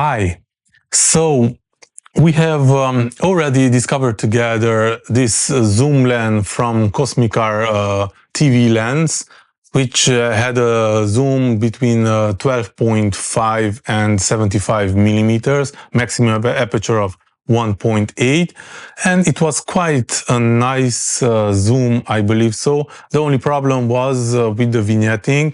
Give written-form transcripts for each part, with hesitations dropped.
Hi. So we have already discovered together this zoom lens from COMPUTAR TV lens, which had a zoom between 12.5 and 75 millimeters, maximum aperture of 1.8, and it was quite a nice zoom, I believe so. The only problem was with the vignetting.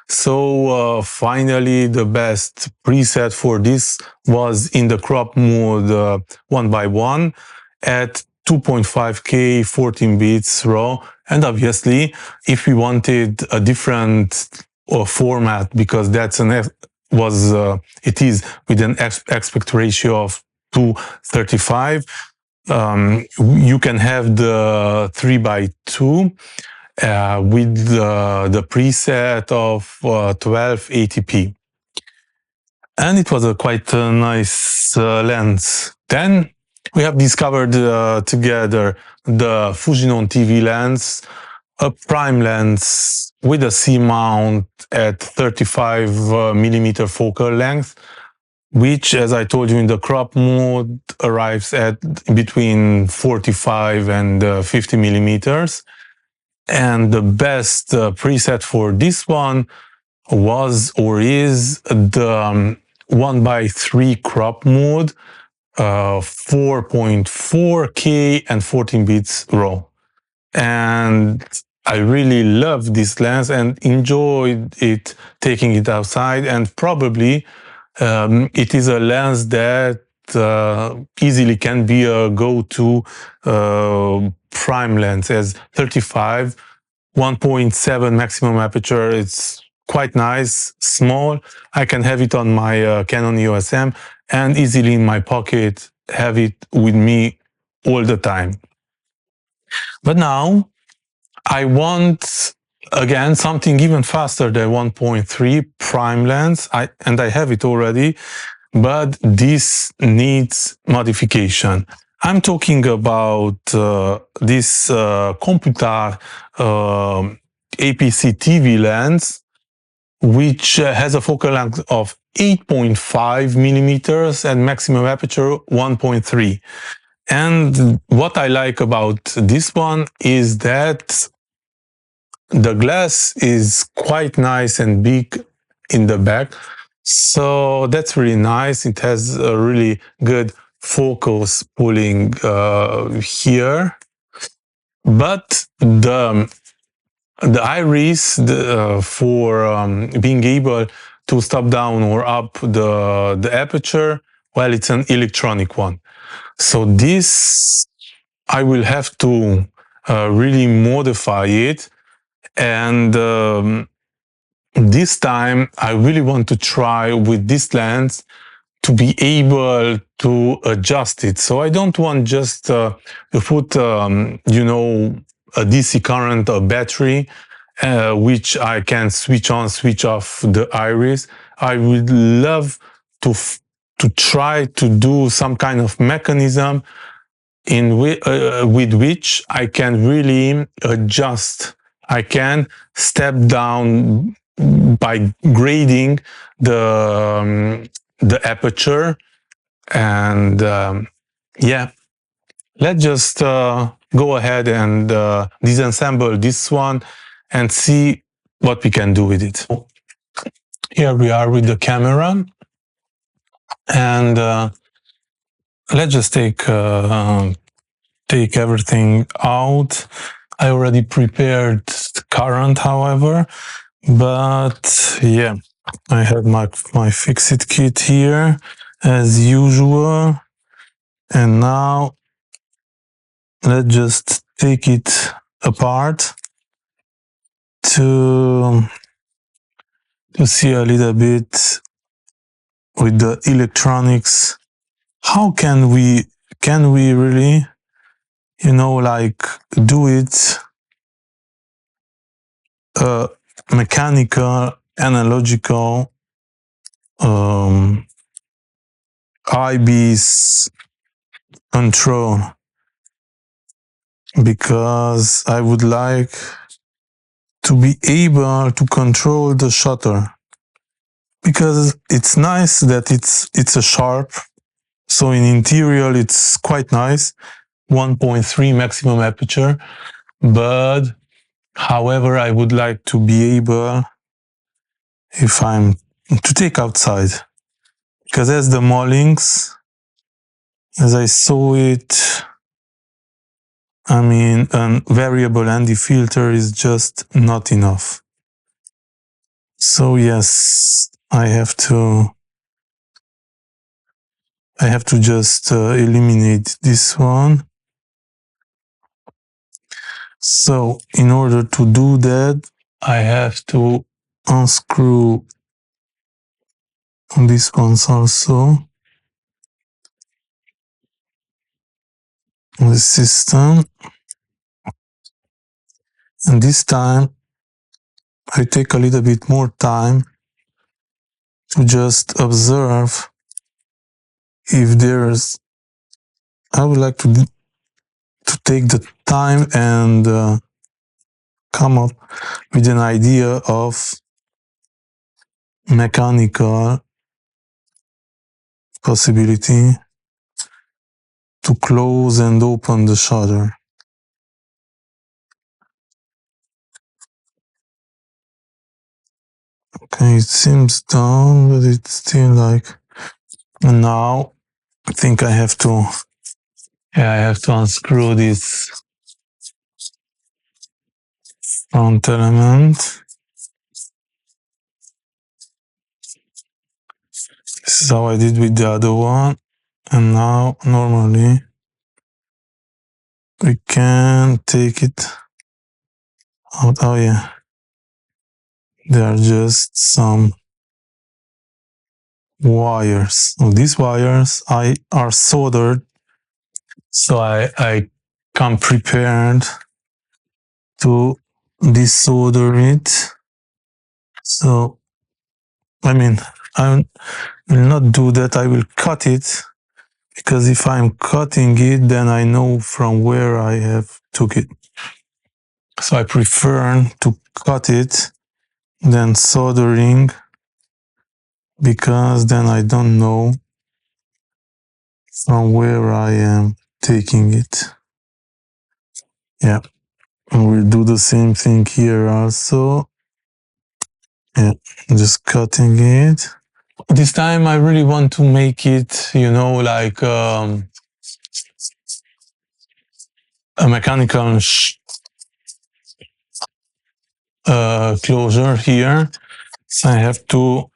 So finally the best preset for this was in the crop mode 1:1 at 2.5K 14 bits RAW, and obviously if we wanted a different format, because that's it is with an aspect ratio of 2:35, you can have the 3:2 with the preset of 1280p. And it was a quite nice lens. Then we have discovered together the Fujinon TV lens, a prime lens with a C mount at 35 millimeter focal length, which, as I told you, in the crop mode arrives at between 45 and 50 millimeters. And the best preset for this one was or is the 1:3 crop mode, 4.4K and 14 bits RAW. And I really love this lens and enjoyed it taking it outside, and probably it is a lens that easily can be a go-to prime lens, as 35, 1.7 maximum aperture. It's quite nice, small. I can have it on my Canon EOSM and easily in my pocket, have it with me all the time. But now I want again something even faster than 1.3 prime lens, and I have it already, but this needs modification. I'm talking about this COMPUTAR APC TV lens, which has a focal length of 8.5 millimeters and maximum aperture 1.3. And what I like about this one is that the glass is quite nice and big in the back. So that's really nice. It has a really good focus pulling here. But the iris for being able to stop down or up the aperture, well, it's an electronic one. So this, I will have to really modify it. And this time I really want to try with this lens to be able to adjust it. So I don't want just to put, you know, a DC current or battery, which I can switch on, switch off the iris. I would love to try to do some kind of mechanism with which I can really adjust. I can step down by grading the aperture. And yeah, let's just go ahead and disassemble this one and see what we can do with it. Here we are with the camera, and let's just take everything out. I already prepared current, however, but yeah, I have my fix-it kit here as usual. And now let's just take it apart to see a little bit with the electronics. How can we really, you know, like do it mechanical, analogical, IBIS control, because I would like to be able to control the shutter, because it's nice that it's a sharp. So in interior, it's quite nice, 1.3 maximum aperture. But however, I would like to be able, if I'm to take outside, because as the Mullings, as I saw it, I mean, a variable ND filter is just not enough. So yes, I have to just eliminate this one. So in order to do that, I have to unscrew these ones also. The system. And this time I take a little bit more time to just observe if there's, I would like to take the time and come up with an idea of mechanical possibility to close and open the shutter. Okay, it seems done, but it's still like, and now I think I have to, yeah, I have to unscrew this front element. This is how I did with the other one. And now normally we can take it out. Oh yeah, there are just some wires. So these wires are soldered, so I come prepared to desolder it. So I mean, I will not do that. I will cut it, because if I'm cutting it, then I know from where I have took it. So I prefer to cut it than soldering, because then I don't know from where I am taking it. Yeah, and we'll do the same thing here also. Yeah, just cutting it. This time I really want to make it, you know, like a mechanical closure here. So I have to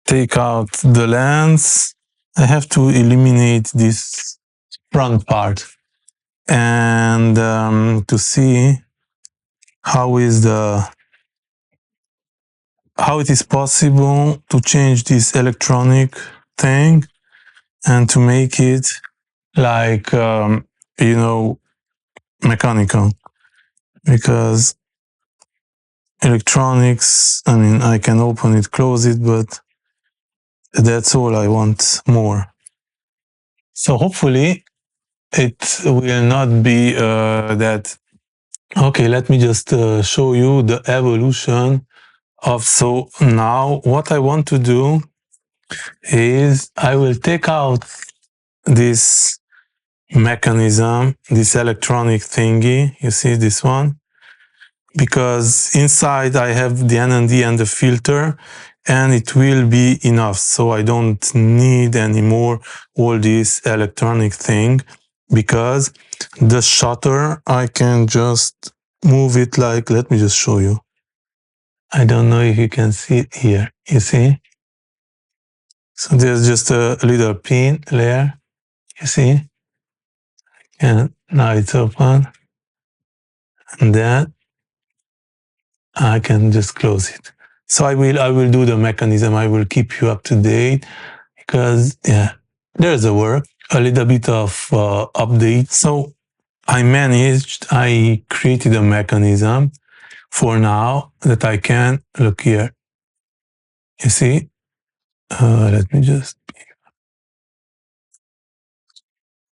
take out the lens. I have to eliminate this front part, and to see how it is possible to change this electronic thing and to make it like you know, mechanical, because electronics, I mean, I can open it, close it, but that's all I want more. So hopefully it will not be that. Okay, let me just show you the evolution of, so now what I want to do is I will take out this mechanism, this electronic thingy, you see this one, because inside I have the ND and the filter, and it will be enough. So I don't need anymore all this electronic thing, because the shutter, I can just move it like, let me just show you. I don't know if you can see it here, you see? So there's just a little pin layer, you see? And now it's open, and then I can just close it. So I will do the mechanism. I will keep you up to date, because yeah, there's a work, a little bit of update. So I created a mechanism for now that I can, look here, you see, let me just,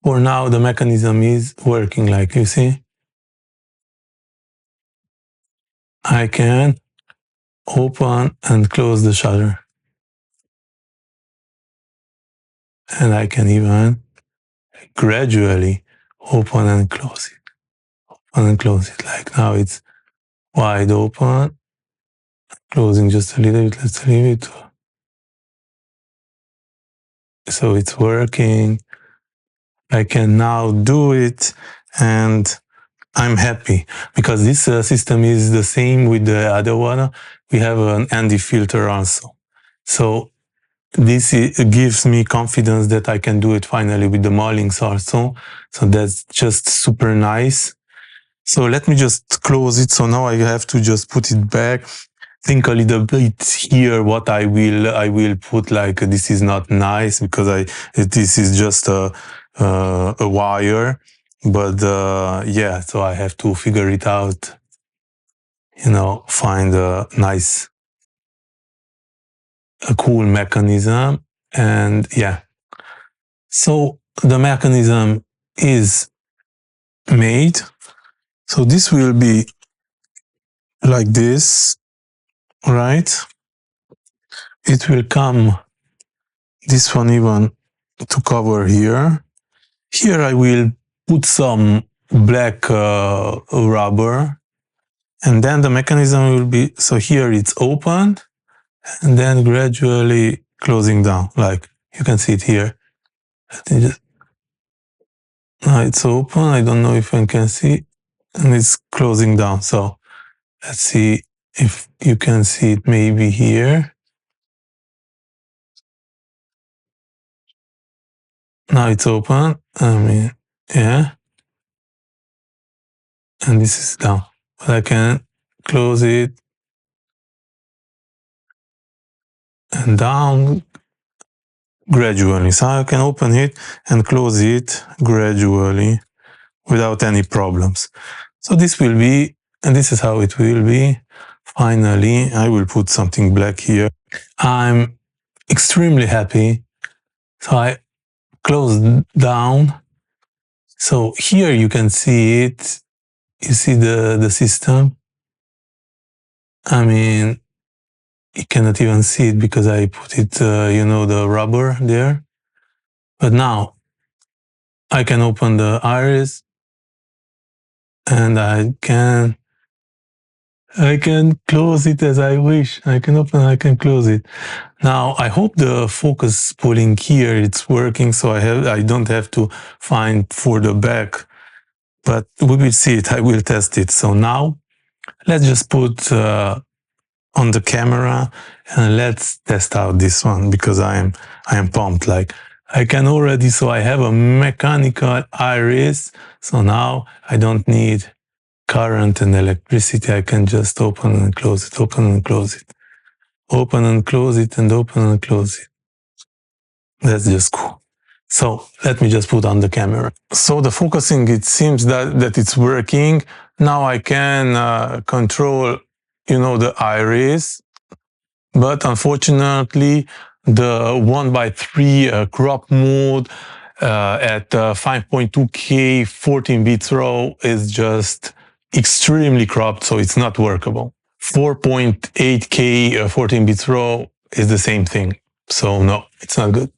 for now the mechanism is working, like you see. I can open and close the shutter. And I can even gradually open and close it. Open and close it. Like now it's wide open. Closing just a little bit. Let's leave it. So it's working. I can now do it, and I'm happy because this system is the same with the other one. We have an ND filter also. So this gives me confidence that I can do it finally with the Mullings also. So that's just super nice. So let me just close it. So now I have to just put it back. Think a little bit here what I will put. Like this is not nice because this is just a wire, but yeah, so I have to figure it out, you know, find a nice, a cool mechanism. And yeah, so the mechanism is made. So this will be like this, right? It will come, this one even to cover here. Here I will put some black rubber, and then the mechanism will be, so here it's opened and then gradually closing down, like you can see it here. Now it's open, I don't know if I can see, and it's closing down. So let's see if you can see it maybe here. Now it's open, I mean, yeah. And this is down, but I can close it and down gradually. So I can open it and close it gradually without any problems. So this will be, and this is how it will be. Finally, I will put something black here. I'm extremely happy. So I close down. So here you can see it. You see the system. I mean, you cannot even see it because I put it, you know, the rubber there. But now I can open the iris and I can close it as I wish. I can open, I can close it. Now I hope the focus pulling here it's working, so I don't have to find for the back. But we will see it. I will test it. So now let's just put on the camera and let's test out this one because I am pumped. Like I can already, so I have a mechanical iris. So now I don't need current and electricity. I can just open and close it, open and close it, open and close it, and open and close it. That's just cool. So let me just put on the camera. So the focusing, it seems that it's working. Now I can control, you know, the iris, but unfortunately the 1:3 crop mode at 5.2K 14 bits RAW is just extremely cropped, so it's not workable. 4.8K 14 bits RAW is the same thing, so no, it's not good.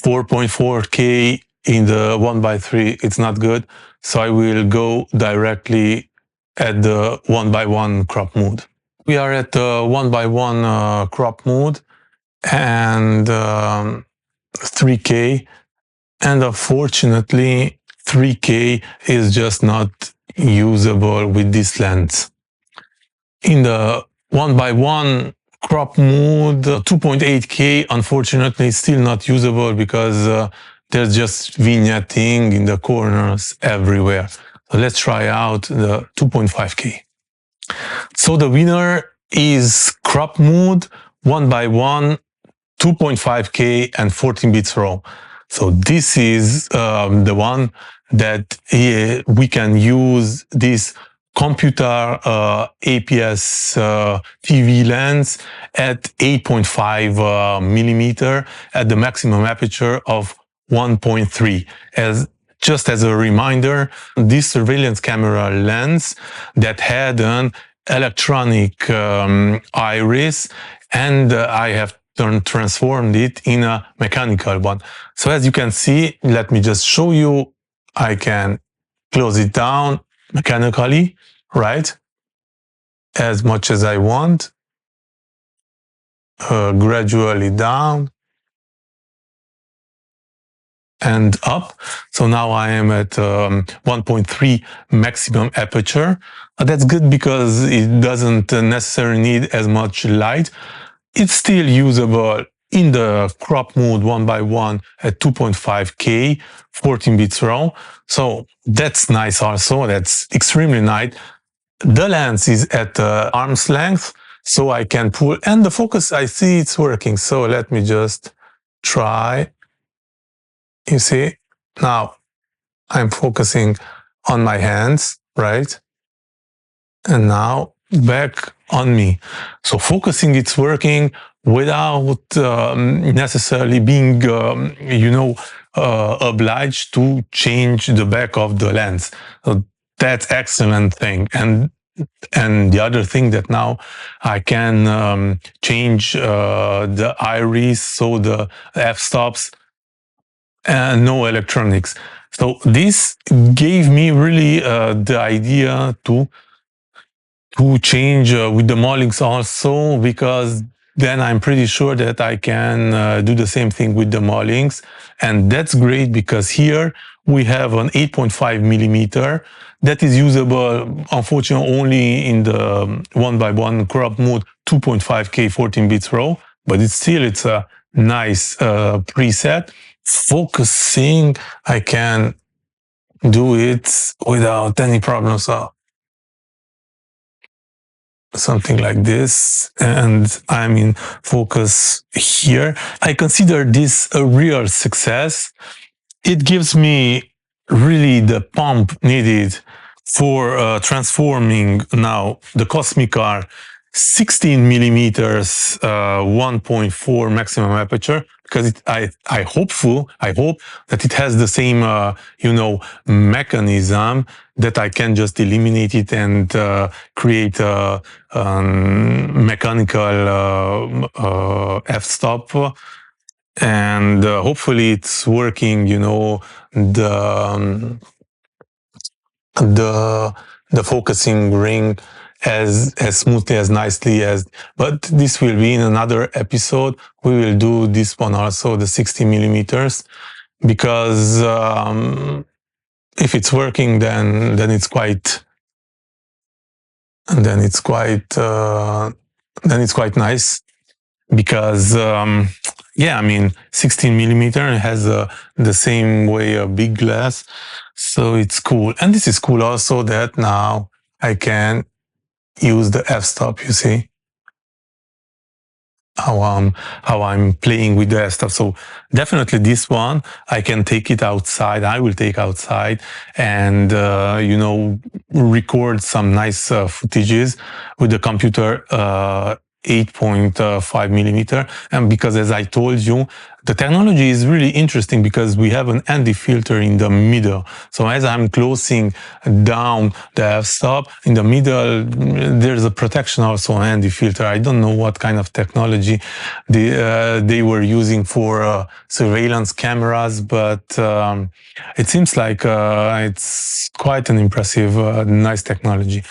4.4K in the 1:3, it's not good, so I will go directly at the 1:1 crop mode. We are at the 1:1 crop mode and 3K, and unfortunately 3K is just not usable with this lens. In the 1:1 crop mode, 2.8K unfortunately is still not usable because there's just vignetting in the corners everywhere. So let's try out the 2.5K. So the winner is crop mode 1:1, 2.5K and 14 bits RAW. So this is the one that we can use this COMPUTAR APS TV lens at 8.5 millimeter at the maximum aperture of 1.3. Just as a reminder, this surveillance camera lens that had an electronic iris, and I have transformed it in a mechanical one. So as you can see, let me just show you, I can close it down mechanically, right? As much as I want, gradually down and up. So now I am at 1.3 maximum aperture. That's good because it doesn't necessarily need as much light. It's still usable in the crop mode 1:1 at 2.5K, 14 bits RAW. So that's nice also, that's extremely nice. The lens is at arm's length, so I can pull, and the focus, I see it's working. So let me just try. You see, now I'm focusing on my hands, right? And now back on me. So focusing, it's working without necessarily being, obliged to change the back of the lens. So that's excellent thing. And the other thing that now I can change the iris, so the f-stops, and no electronics. So this gave me really the idea to change with the Mollings also, because then I'm pretty sure that I can do the same thing with the Mollings. And that's great because here we have an 8.5 millimeter that is usable, unfortunately, only in the 1:1 crop mode, 2.5K 14 bits RAW, but it's a nice preset. Focusing, I can do it without any problems. Something like this, and I'm in focus here. I consider this a real success. It gives me really the pump needed for transforming now the COSMICAR 16 millimeters 1.4 maximum aperture, because I hope that it has the same mechanism that I can just eliminate it and create a mechanical f-stop, and hopefully it's working, the focusing ring as smoothly, as nicely as, but this will be in another episode. We will do this one also, the 60 millimeters, because if it's working, then it's quite nice, because yeah, I mean 16 millimeter has the same way a big glass, so it's cool. And this is cool also that now I can use the f-stop. You see how I'm playing with the f-stop. So definitely this one I can take it outside. I will take outside and record some nice footages with the computer 8.5 millimeter. And because, as I told you, the technology is really interesting because we have an ND filter in the middle. So as I'm closing down the f-stop, in the middle, there's a protection also on ND filter. I don't know what kind of technology they were using for surveillance cameras, but it seems like it's quite an impressive, nice technology.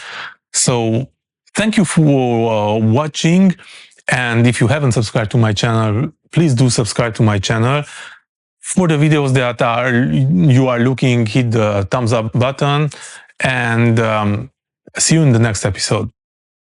So thank you for watching, and if you haven't subscribed to my channel, please do subscribe to my channel. For the videos that you are looking, hit the thumbs up button, and see you in the next episode.